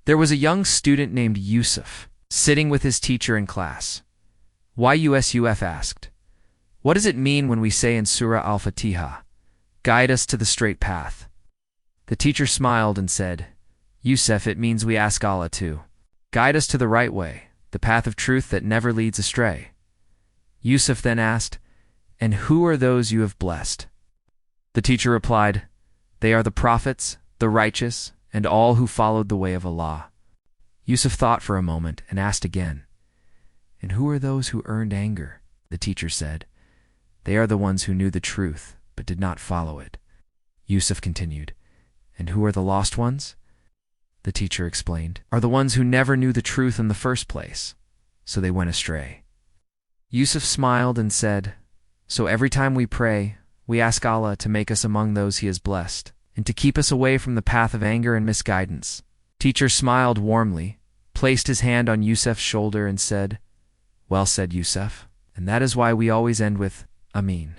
There was a young student named Yusuf, sitting with his teacher in class. Yusuf asked, "What does it mean when we say in Surah Al-Fatiha, 'Guide us to the straight path'?" The teacher smiled and said, "Yusuf, it means we ask Allah to guide us to the right way, the path of truth that never leads astray." Yusuf then asked, "And who are those you have blessed?" The teacher replied, "They are the prophets, the righteous, and all who followed the way of Allah." Yusuf thought for a moment and asked again, "And who are those who earned anger?" The teacher said, "They are the ones who knew the truth but did not follow it." Yusuf continued, "And who are the lost ones?" The teacher explained, "Are the ones who never knew the truth in the first place, so they went astray." Yusuf smiled and said, "So every time we pray, we ask Allah to make us among those He has blessed, and to keep us away from the path of anger and misguidance." Teacher smiled warmly, placed his hand on Yusuf's shoulder and said, "Well said, Yusuf, and that is why we always end with Ameen."